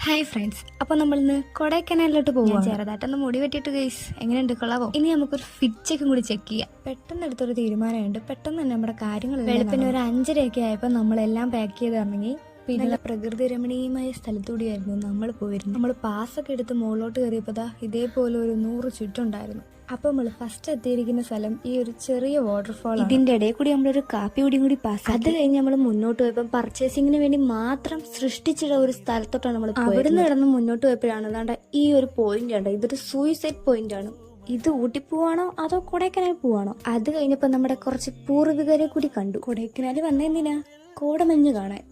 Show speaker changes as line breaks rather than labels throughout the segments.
Hi friends, അപ്പോൾ നമ്മളിന്ന് കൊടൈക്കനാലിലോട്ട് പോകും. ചെറുതായിട്ടൊന്ന് മുടി വെട്ടിയിട്ട് ഗൈസ് എങ്ങനെയുണ്ട്, കൊള്ളാവോ? ഇനി നമുക്കൊരു ഫിറ്റ് ചെക്കും കൂടി ചെക്ക് ചെയ്യാം. പെട്ടെന്ന് എടുത്തൊരു തീരുമാനമുണ്ട്. പെട്ടെന്ന് തന്നെ നമ്മുടെ കാര്യങ്ങൾ വെളുപ്പിന് ഒരു 5:30 ആയപ്പോൾ നമ്മളെല്ലാം പാക്ക് ചെയ്ത് ഇറങ്ങി. പിന്നെ പ്രകൃതി രമണീയമായ സ്ഥലത്തൂടിയായിരുന്നു നമ്മൾ പോയിരുന്നു. നമ്മൾ പാസ്സൊക്കെ എടുത്ത് മുകളിലോട്ട് കയറിയപ്പോൾ ഇതേപോലെ ഒരു 100 ചുറ്റുണ്ടായിരുന്നു. അപ്പോൾ നമ്മൾ ഫസ്റ്റ് എത്തിയിരിക്കുന്ന സ്ഥലം ഈ ഒരു ചെറിയ വാട്ടർഫാൾ. ഇതിന്റെ ഇടയിൽ കൂടി നമ്മളൊരു കാപ്പി കുടിയും കൂടി പാസ്. അത് കഴിഞ്ഞ് നമ്മൾ മുന്നോട്ട് പോയപ്പോൾ പർച്ചേസിങ്ങിന് വേണ്ടി മാത്രം സൃഷ്ടിച്ചിട്ട ഒരു സ്ഥലത്തോട്ടാണ് നമ്മൾ അവിടുന്ന് കിടന്ന് മുന്നോട്ട് പോയപ്പോഴാണ് അതാണ്ട് ഈ ഒരു പോയിന്റ് ആണ്. ഇതൊരു സൂയിസൈഡ് പോയിന്റ് ആണ്. ഇത് ഊട്ടി പോവാണോ അതോ കൊടൈക്കനാൽ പോവാണോ? അത് കഴിഞ്ഞപ്പോൾ നമ്മുടെ കുറച്ച് പൂർവികരെ കൂടി കണ്ടു. കൊടൈക്കനാൽ വന്നെന്തിനാ? കോടമഞ്ഞ് കാണാൻ.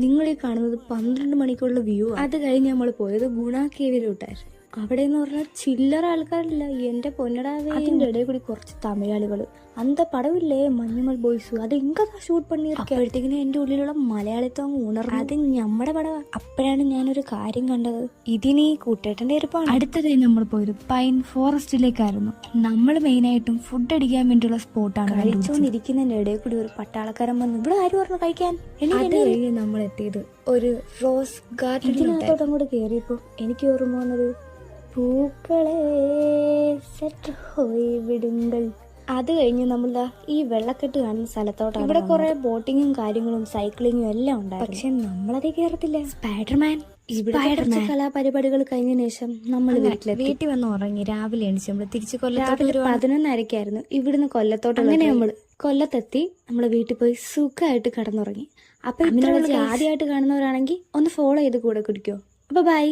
നിങ്ങൾ ഈ കാണുന്നത് 12 മണിക്കുള്ള വ്യൂ. അത് കഴിഞ്ഞ് നമ്മൾ പോയത് ഗുണ കേവിലോട്ടായിരുന്നു. അവിടെ എന്ന് പറഞ്ഞാൽ ചില്ലറ ആൾക്കാരില്ല, എന്റെ പൊന്നടാവേ. അതിന്റെ ഇടയിൽ കൂടി കുറച്ച് തമിഴാളികൾ അന്ത പടവില്ലേ മഞ്ഞുമൽ ബോയ്സ്, അത് എങ്കാ ഷൂട്ട് പണിയിരിക്കുമ്പോഴത്തേക്കിനും എന്റെ ഉള്ളിലുള്ള മലയാളിത്തം അങ്ങ് ഉണർന്നു. അത് നമ്മുടെ പടവാ. അപ്പോഴാണ് ഞാനൊരു കാര്യം കണ്ടത്, ഇതിന് കൂട്ടേട്ടന്റെ ഇരിപ്പാണ്. അടുത്തത് നമ്മൾ പോയത് പൈൻ ഫോറസ്റ്റിലേക്കായിരുന്നു. നമ്മൾ മെയിനായിട്ടും ഫുഡ് അടിക്കാൻ വേണ്ടിയുള്ള സ്പോട്ടാണ്. കഴിച്ചോണ്ടിരിക്കുന്നതിന്റെ ഇടയിൽ കൂടി ഒരു പട്ടാളക്കാരൻ വന്നു, ഇവിടെ ആര് പറഞ്ഞു കഴിക്കാൻ. നമ്മൾ എത്തിയത് ഒരു റോസ് ഗാർഡനിനകത്തോട്ട് അങ്ങോട്ട് കയറിയപ്പോ എനിക്ക് ഓർമ്മ വന്നത് പൂക്കളെ സെറ്റ് ഹോയി വിടുങ്ങൾ. അത് കഴിഞ്ഞ് നമ്മൾ ഈ വെള്ളക്കെട്ട് കാണുന്ന സ്ഥലത്തോട്ടാണ്. ഇവിടെ കുറെ ബോട്ടിങ്ങും കാര്യങ്ങളും സൈക്ലിങ്ങും എല്ലാം ഉണ്ടായിരുന്നു. പക്ഷെ നമ്മളതേ കയറത്തില്ല. സ്പൈഡർമാൻ ഇവിടെ കലാപരിപാടികൾ കഴിഞ്ഞതിന് ശേഷം നമ്മൾ വീട്ടിൽ വന്ന് ഉറങ്ങി. രാവിലെ എണിച്ച് നമ്മൾ തിരിച്ച് കൊല്ലത്തോട്ട് 11:30 ഇവിടുന്ന് കൊല്ലത്തോട്ട്. അങ്ങനെ നമ്മൾ കൊല്ലത്തെത്തി നമ്മളെ വീട്ടിൽ പോയി സുഖമായിട്ട് കിടന്നുറങ്ങി. അപ്പൊ ആദ്യമായിട്ട് കാണുന്നവരാണെങ്കിൽ ഒന്ന് ഫോളോ ചെയ്ത് കൂടെ കുടിക്കോ. അപ്പൊ ബൈ.